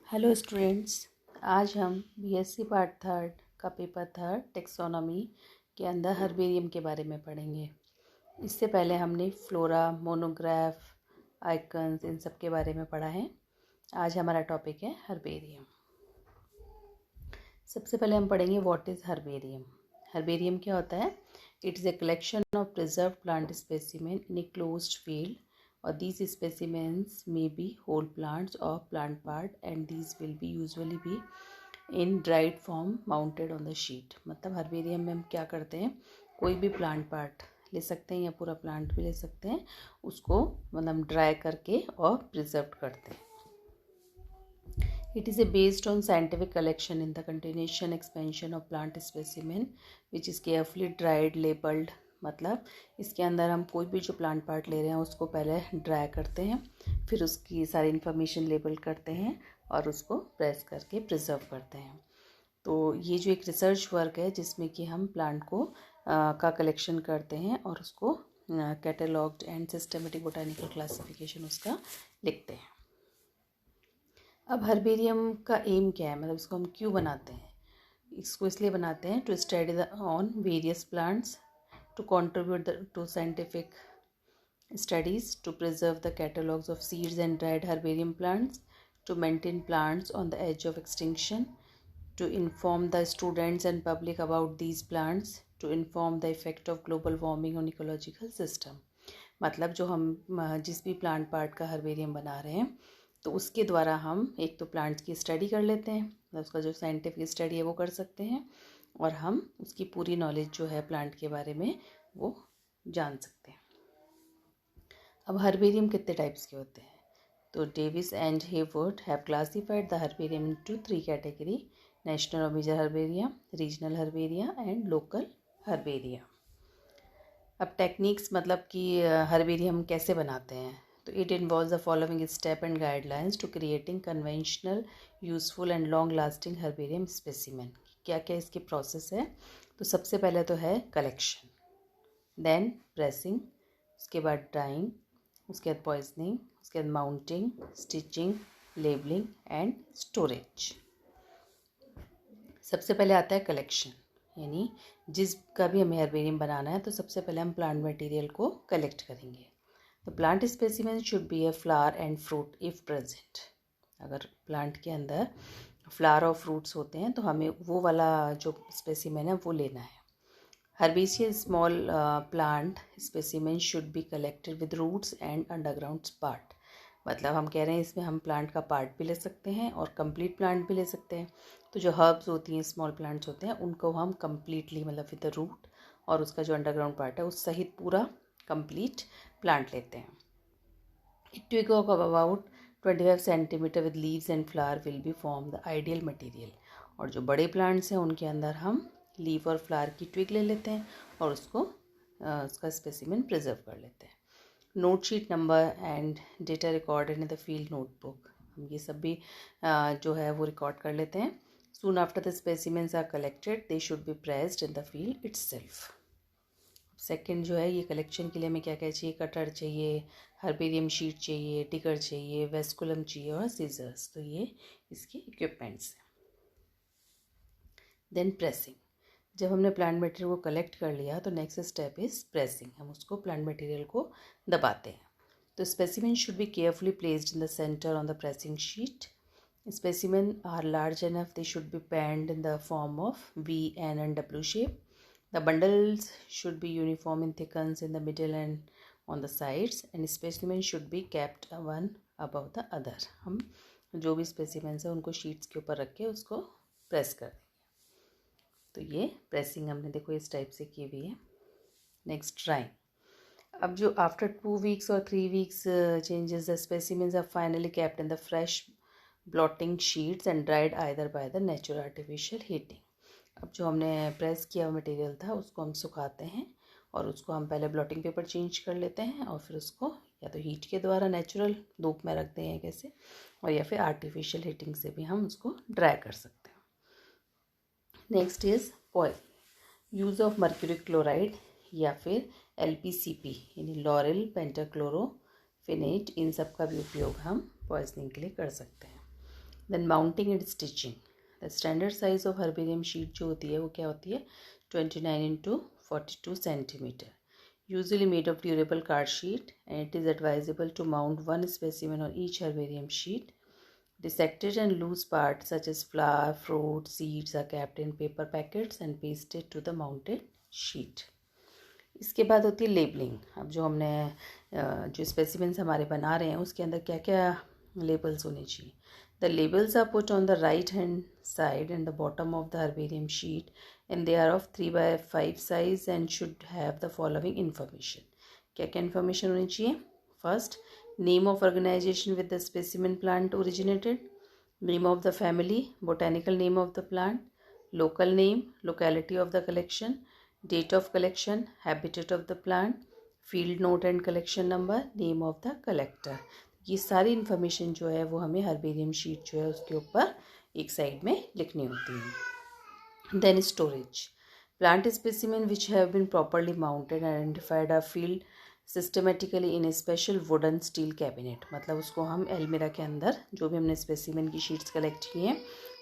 Hello students, आज हम BSc part third का पेपर थर्ड टेक्सोनॉमी के अंदर हर्बेरियम के बारे में पढ़ेंगे। इससे पहले हमने फ्लोरा, मोनोग्राफ, आइकन्स इन सब के बारे में पढ़ा है। आज हमारा टॉपिक है हर्बेरियम। सबसे पहले हम पढ़ेंगे व्हाट इज़ हर्बेरियम। हर्बेरियम क्या होता है? It is a collection of preserve plant specimen in a closed field, or these specimens may be whole plants or plant part, and these will be usually be in dried form mounted on the sheet। मतलब herbarium में हम क्या करते हैं, कोई भी plant part ले सकते हैं या पूरा प्लांट भी ले सकते हैं, उसको मतलब ड्राई करके और प्रिजर्व करते हैं। It is based on scientific collection in the continuation expansion of plant specimen which is carefully dried, labeled। मतलब इसके अंदर हम कोई भी जो प्लांट पार्ट ले रहे हैं उसको पहले ड्राई करते हैं, फिर उसकी सारी इन्फॉर्मेशन लेबल करते हैं और उसको प्रेस करके प्रिजर्व करते हैं। तो ये जो एक रिसर्च वर्क है जिसमें कि हम प्लांट को का कलेक्शन करते हैं और उसको catalogued and systematic botanical classification उसका लिखते हैं। अब हर्बेरियम का एम क्या है, मतलब इसको हम क्यों बनाते हैं? इसको इसलिए बनाते हैं to study on various plants, to contribute to scientific studies, to preserve the catalogs of seeds and dried herbarium plants, to maintain plants on the edge of extinction, to inform the students and public about these plants, to inform the effect of global warming on ecological system। मतलब जो हम जिस भी plant part का herbarium बना रहे हैं तो उसके द्वारा हम एक तो प्लांट्स की स्टडी कर लेते हैं, मतलब उसका जो साइंटिफिक स्टडी है वो कर सकते हैं, और हम उसकी पूरी नॉलेज जो है प्लांट के बारे में वो जान सकते हैं। अब हर्बेरियम कितने टाइप्स के होते हैं? तो Davis and Heywood have classified the herbarium into 3 category: national और major herbaria, regional herbaria and local herbaria. अब टेक्निक्स, मतलब कि हर्बेरियम कैसे बनाते हैं, तो it involves the following step and guidelines to creating conventional, useful and long lasting herbarium specimen. क्या क्या इसके प्रोसेस है? तो सबसे पहले तो है कलेक्शन, देन प्रेसिंग, उसके बाद ड्राइंग, उसके बाद पॉइजनिंग, उसके बाद mounting, stitching, labelling and storage. सबसे पहले आता है कलेक्शन, यानी जिसका भी हमें हर्बेरियम बनाना है तो सबसे पहले हम प्लांट मटेरियल को कलेक्ट करेंगे। तो plant specimen should B a flower and fruit if present. अगर प्लांट के अंदर फ्लावर और फ्रूट्स होते हैं तो हमें वो वाला जो स्पेसिमेन है वो लेना है। Herbaceous small plant specimen should be collected with roots and underground part। मतलब हम कह रहे हैं इसमें हम प्लांट का पार्ट भी ले सकते हैं और कंप्लीट प्लांट भी ले सकते हैं। तो जो हर्ब्स होती हैं, स्मॉल प्लांट्स होते हैं, उनको हम कंप्लीटली मतलब विद द रूट और उसका जो अंडरग्राउंड पार्ट है उस सहित पूरा कंप्लीट प्लांट लेते हैं। It twig of about 25 centimetre with leaves and flower will be form the ideal material. और जो बड़े प्लांट्स हैं उनके अंदर हम लीफ और फ्लावर की ट्विग ले लेते हैं और उसको उसका स्पेसिमेन प्रिजर्व कर लेते हैं। Note sheet number and data recorded in the field notebook, हम ये सब भी जो है वो रिकॉर्ड कर लेते हैं। Soon after the specimens are collected they should be pressed in the field itself. Second जो है, ये कलेक्शन के लिए हमें क्या क्या चाहिए? कटर चाहिए, हर्बेरियम शीट चाहिए, टिकर चाहिए, वेस्कुलम चाहिए और सीजर्स। तो ये इसके इक्विपमेंट्स हैं। देन प्रेसिंग, जब हमने प्लांट मटेरियल को कलेक्ट कर लिया तो नेक्स्ट स्टेप इज़ प्रेसिंग, हम उसको प्लांट मटेरियल को दबाते हैं। तो specimen should be carefully placed in the centre on the pressing sheet. Specimen are large enough, they should be panned in the form of V, N and W shape। The bundles should be uniform in thickness in the middle and on the sides, and specimen should be kept one above the other। हम जो भी specimens है उनको sheets के ऊपर रख के उसको प्रेस कर देंगे। तो ये प्रेसिंग हमने देखो इस टाइप से की हुई है। Next drawing. अब जो आफ्टर 2 weeks और 3 weeks changes, the specimens are finally kept in the fresh blotting sheets and dried either by the natural artificial heating। अब जो हमने प्रेस किया मटेरियल था उसको हम सुखाते हैं और उसको हम पहले ब्लॉटिंग पेपर चेंज कर लेते हैं और फिर उसको या तो हीट के द्वारा नेचुरल धूप में रखते हैं कैसे, और या फिर आर्टिफिशियल हीटिंग से भी हम उसको ड्राई कर सकते हैं। Next is poison, use of mercury chloride या फिर LPCP यानी लॉरेल पेंटाक्लोरोफेनेट, इन सब का भी उपयोग हम पॉइजनिंग के लिए कर सकते हैं। Then mounting and stitching. The standard size of herbarium sheet जो होती है वो क्या होती है 29x42 centimetre, usually made of durable card sheet, and it is advisable to mount one specimen on each herbarium sheet. Dissected and loose parts such as flower, fruit, seeds are kept in paper packets and pasted to the mounted sheet. इसके बाद होती है labelling. अब जो हमने जो specimens हमारे बना रहे हैं उसके अंदर क्या क्या लेबल्स होने चाहिए। The labels are put on the right hand side and the bottom of the herbarium sheet and they are of 3x5 size and should have the following information. क्या क्या इन्फॉर्मेशन होनी चाहिए। First, name of organisation with the specimen plant originated, name of the family, botanical name of the plant, local name, locality of the collection, date of collection, habitat of the plant, field note and collection number, name of the collector। ये सारी information जो है वो हमें herbarium sheet जो है उसके ऊपर एक साइड में लिखनी होती है। Then storage, plant specimen which have been properly mounted and identified are filed systematically in a special wooden steel cabinet. मतलब उसको हम एलमिरा के अंदर जो भी हमने स्पेसिमेन की शीट्स कलेक्ट की हैं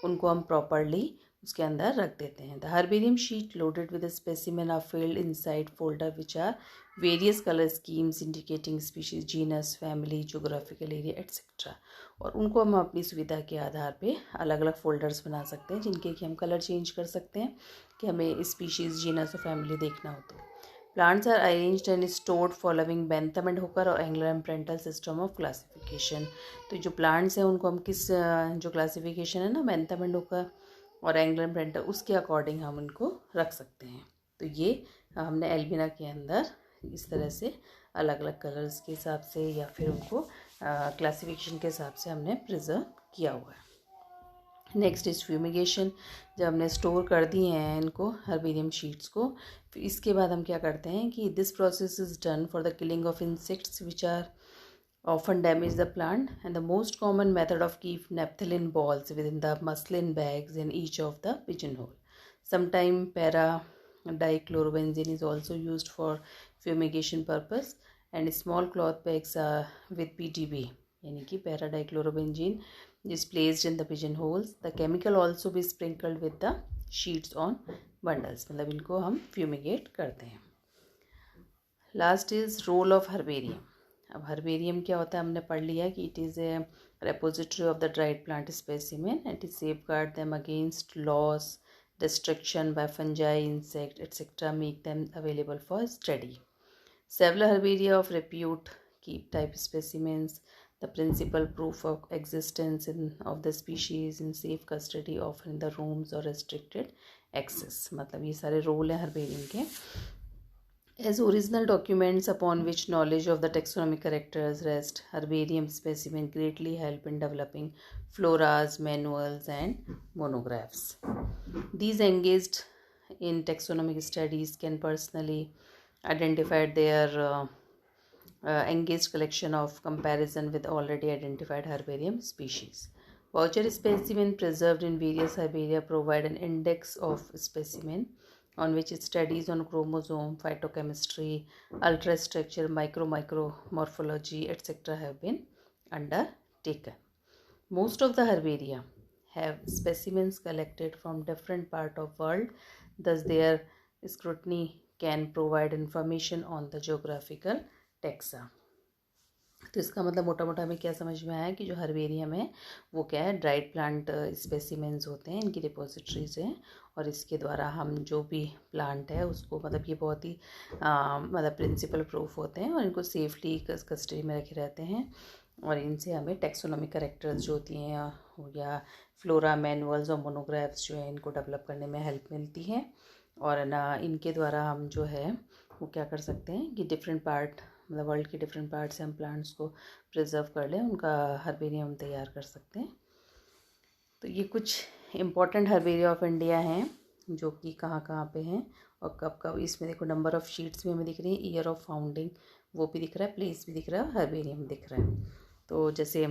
उनको हम प्रॉपरली उसके अंदर रख देते हैं। The herbarium sheet loaded with specimen are filed inside folder which are various colour schemes indicating species, genus, family, geographical area etcetera. और उनको हम अपनी सुविधा के आधार पे अलग अलग फोल्डर्स बना सकते हैं जिनके कि हम कलर चेंज कर सकते हैं कि हमें स्पीशीज़, जीनस और फैमिली देखना हो तो। Plants are arranged and stored following Bentham and Hooker और Engler and Prantl system of classification. तो जो प्लांट्स हैं उनको हम किस जो क्लासिफिकेशन है ना बेंथम एंड हुकर और एंगुलर प्रिंटर उसके अकॉर्डिंग हम उनको रख सकते हैं। तो ये हमने एल्बिना के अंदर इस तरह से अलग अलग कलर्स के हिसाब से या फिर उनको क्लासिफिकेशन के हिसाब से हमने प्रिजर्व किया हुआ है। Next is fumigation. जब हमने स्टोर कर दिए हैं इनको हर्बेरियम शीट्स को, फिर इसके बाद हम क्या करते हैं कि this process is done for the killing of insects which are often damage the plant, and the most common method of keep naphthalene balls within the muslin bags in each of the pigeonhole. Sometimes para dichlorobenzene is also used for fumigation purpose, and small cloth bags with PDB यानी कि para dichlorobenzene is placed in the pigeonholes. The chemical also be sprinkled with the sheets on bundles। मतलब इनको हम fumigate करते हैं। Last is role of herbarium। अब herbarium क्या होता है हमने पढ़ लिया कि it is a repository of the dried plant specimen and it safeguard them against loss, destruction by fungi, insect etcetera, make them available for study. Several herbaria of repute keep type specimens the principal proof of existence of the species in safe custody of in the rooms और restricted access. मतलब ये सारे role हैं herbarium के। As original documents upon which knowledge of the taxonomic characters rest, herbarium specimens greatly help in developing floras, manuals, and monographs. These engaged in taxonomic studies can personally identify their engaged collection of comparison with already identified herbarium species. Voucher specimens preserved in various herbaria provide an index of specimen on which studies on chromosome, phytochemistry, ultrastructure, micromorphology, etc. have been undertaken. Most of the herbaria have specimens collected from different parts of world, thus their scrutiny can provide information on the geographical taxa। तो इसका मतलब मोटा मोटा हमें क्या समझ में आया कि जो हर्बेरियम है वो क्या है ड्राइड प्लांट स्पेसिमेंस होते हैं, इनकी रिपोजिटरीज हैं और इसके द्वारा हम जो भी प्लांट है उसको मतलब ये बहुत ही मतलब प्रिंसिपल प्रूफ होते हैं और इनको सेफली कस्टडी में रखे रहते हैं और इनसे हमें टेक्सोनॉमिक कैरेक्टर्स जो होती हैं या फ्लोरा, मैनुअल्स और मोनोग्राफ्स जो है इनको डेवलप करने में हेल्प मिलती है। और ना इनके द्वारा हम जो है वो क्या कर सकते हैं कि डिफरेंट पार्ट मतलब वर्ल्ड के डिफरेंट पार्ट से हम प्लांट्स को प्रिजर्व कर लें, उनका हर्बेरियम तैयार कर सकते हैं। तो ये कुछ इम्पॉर्टेंट हर्बेरिया ऑफ इंडिया हैं जो कि कहाँ कहाँ पे हैं और कब कब। इसमें देखो नंबर ऑफ़ शीट्स भी हमें दिख रही है, ईयर ऑफ फाउंडिंग वो भी दिख रहा है, प्लेस भी दिख रहा है, हर्बेरियम दिख रहा है। तो जैसे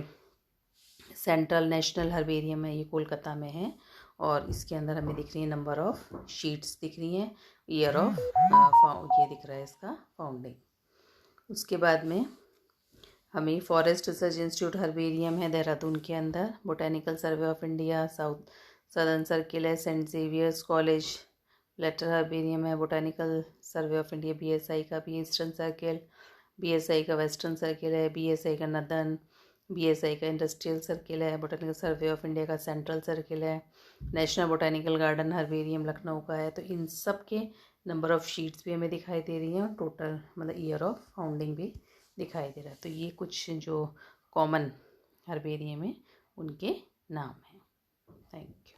सेंट्रल नेशनल हर्बेरियम है ये कोलकाता में है और इसके अंदर हमें दिख रही है नंबर ऑफ़ शीट्स दिख रही हैं, ईयर ऑफ ये दिख रहा है इसका फाउंडिंग। उसके बाद में हमें फॉरेस्ट रिसर्च इंस्टीट्यूट हर्बेरियम है देहरादून के अंदर, botanical survey of India southern circle है, Saint Xavier's college Blatter herbarium है, botanical survey of India BSI का भी ईस्टर्न सर्किल, बीएसआई का वेस्टर्न सर्किल है, बीएसआई का नदन, बीएसआई का इंडस्ट्रियल सर्किल है, बोटेनिकल सर्वे ऑफ इंडिया का सेंट्रल सर्किल है, national botanical garden herbarium Lucknow का है। तो इन सब के नंबर ऑफ शीट्स भी हमें दिखाई दे रही हैं, टोटल मतलब ईयर ऑफ फाउंडिंग भी दिखाई दे रहा है। तो ये कुछ जो कॉमन हर्बेरियम है उनके नाम हैं। Thank you.